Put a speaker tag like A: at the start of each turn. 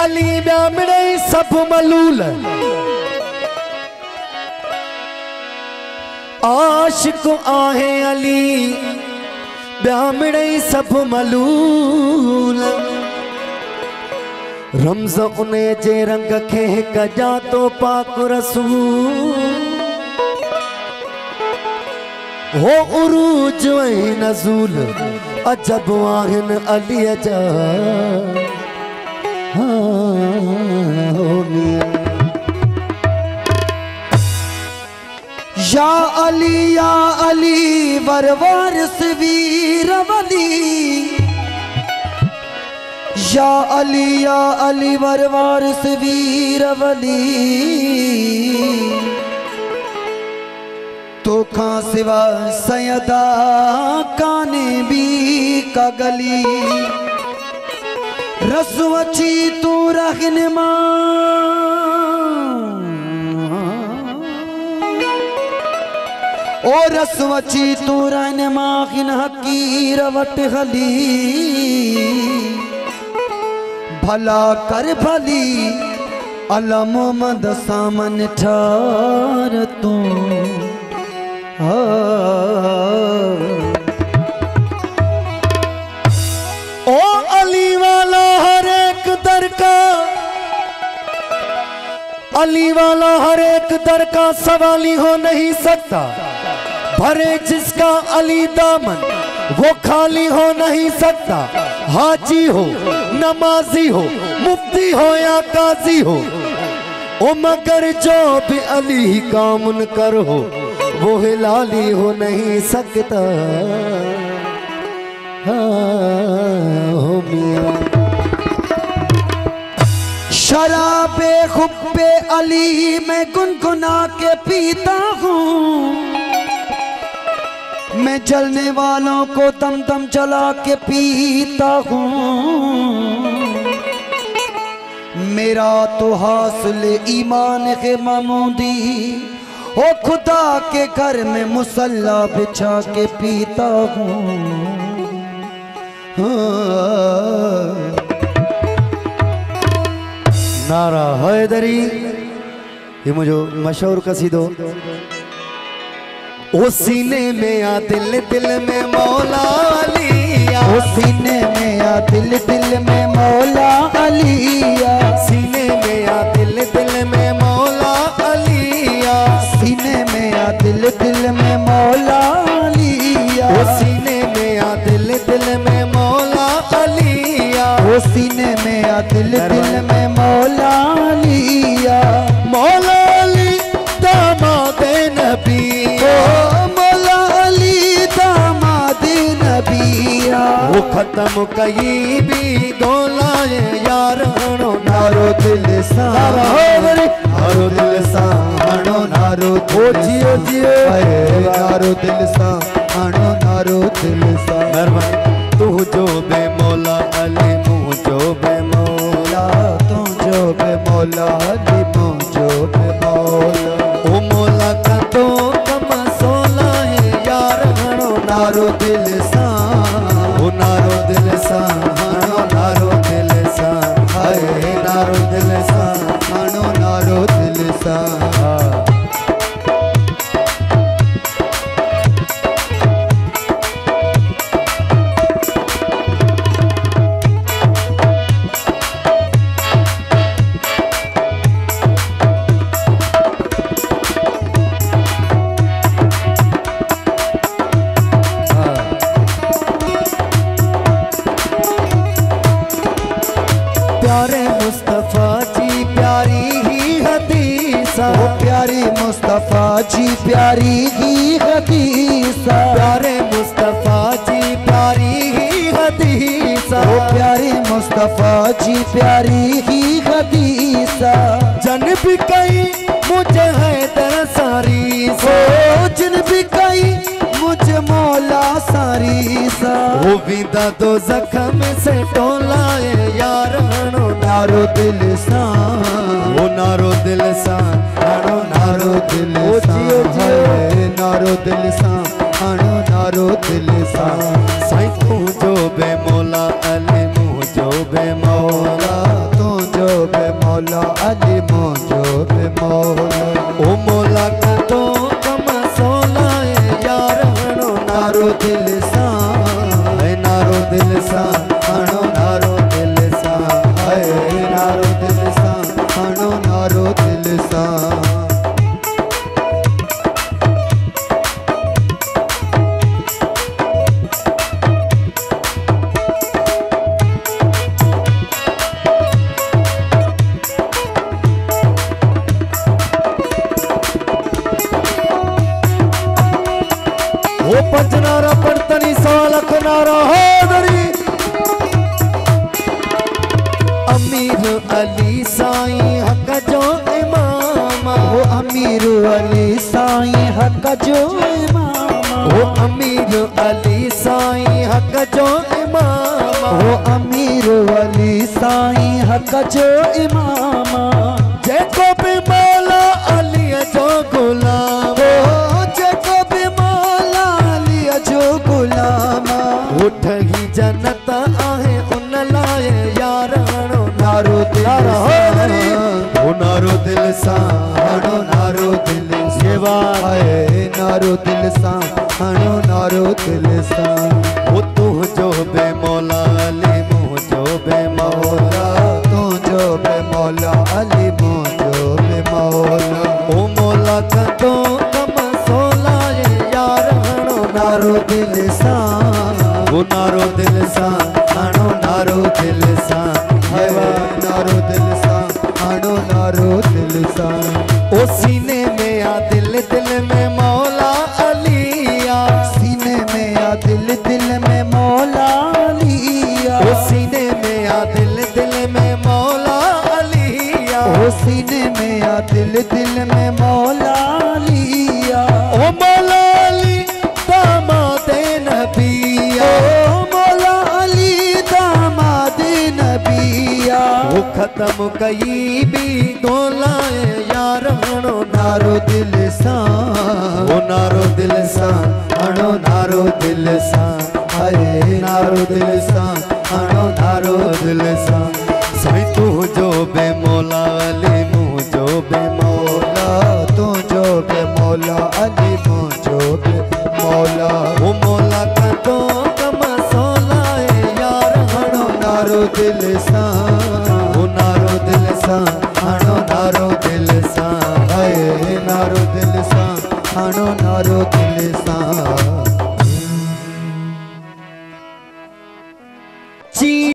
A: अली ॿिया मिड़ई सब मलूल आशिक आहे अली ॿिया मिड़ई सब मलूल रमज़ उन जे रंग खे कजा तो पाक रसूल हो उरूज ऐं नज़ूल अजब आहिनि अलीअ जा या अली वरवारिस वीर वली या अली वरवारिस वीर वली तो खां सिवा सयदा काने भी का गली रसवची तू रहनुमा ओ रसवची तू रहनुमा खिन हकीर वट हली भला कर भली अला मोहम्मद सामन ठार तू ओ अली वाला हर एक दर का अली वाला हर एक दर का सवाली हो नहीं सकता भरे जिसका अली दामन वो खाली हो नहीं सकता हाजी हो नमाजी हो मुफ्ती हो या काजी हो ओ मगर जो भी अली का मुनकर हो वो हिलाली हो नहीं सकता हो मियां शराबे खुब्बे अली मैं गुनगुना के पीता हूँ मैं जलने वालों को दम दम जला के पीता हूँ मेरा तो हासिल ईमान के मामूदी ओ खुदा के घर में मुसल्ला बिछा के पीता हूँ नारा हैदरी ये मुझे मशहूर कसीदो ओ सीने में आ दिल दिल में मौला अलिया ओ सीने में आ दिल दिल में मौला अलिया सीने में आ दिल दिल में मौला अलिया सीने में आ दिल दिल में मौला अलिया ओ सीने में आ दिल दिल में मौला अलिया ओ सीने में आ दिल दिल में मौला अलिया मौला अली दामाद नबी मौला अली दामाद नबिया वो खत्म कई भी गोलाए यार हणो नारो दिल सा नारो दिल सा हणो नारो जियो जियो नारो दिल सा हणो नारो दिल सा मेहरबानी तू जो बे मौला अली मुँह जो बे मौला तू जो बे मौला अली मुँह जो बे मौला ओ मौला का तो नारो दिल सा ओ नारो दिल सा हानो नारो दिल सा हाय नारो दिल सा हानो नारो दिल सा प्यारे मुस्तफा जी प्यारी ही हदीसा प्यारी मुस्तफा जी प्यारी ही हदीसा प्यारे मुस्तफा जी प्यारी ही हदीसा प्यारे मुस्तफा जी प्यारी ही हदीसा जन भी कई मुझे है दर सारी सो जन भी कई मुझे मौला सारी सा वो विदा दो जख्म से टोलाए यार हणो नारो दिल सा वो नारो दिल सा हणो नारो दिल सा नारो दिल सा हणो नारो दिल सा साईं तू जो बे मौला अली मुँह जो बे मौला तू जो मौला अली मुझो बे मौला ओ मौला कदों कम सोला यार हणो नारो दिल सा नारो दिल सा हणो नारो दिल सा नारो दिल सा हणो नारो दिल सा पंचनारा पड़तनी सालक नारा हैदरी अमीर अली साईं हक जो इमामा वो अमीर अली साईं हक जो इमामा वो अमीर अली साईं हक जो इमामा वो अमीर अली साईं हक जो इमामा जेको भी मौला अली जो गुलाम जो गुलामा उठ ही जन्नत आहे उन लाए यार हणो नारो दिल ओ नारो दिल सा हणो नारो दिल सेवा है नारो दिल सा हणो नारो दिल सा ओ तू जो बे मौला अली मुझो बे मौला तू जो बे मौला अली मुझो बे मौला ओ मौला कदों कम सोला यार हणो नारो दिल सा वो नारो दिल सा हणो नारो दिल सा नारो दिल सा हणो नारो दिल सा ओ सीने में आ दिल दिल में मौला अलिया सीने में आ दिल दिल में मौला अलिया ओ सीने में आ दिल दिल में मौला अलिया ओ सीने में आ दिल दिल में मौला अलिया ओ मौला वो खत्म कई भी गोला यार हणो नारो दिल सा वो नारो दिल सा हणो नारो दिल सा हरे नारो दिल सा हणो नारो दिल सा साईं तू जो बे मौला अली मुझो बे मौला तू जो बे मौला अली मुझो बे मौला वो मौला कदों कम सोला यार हणो नारो दिल सा नारो दिल सा हणो नारो दिल सा नारो दिल सा हणो नारो दिल सा।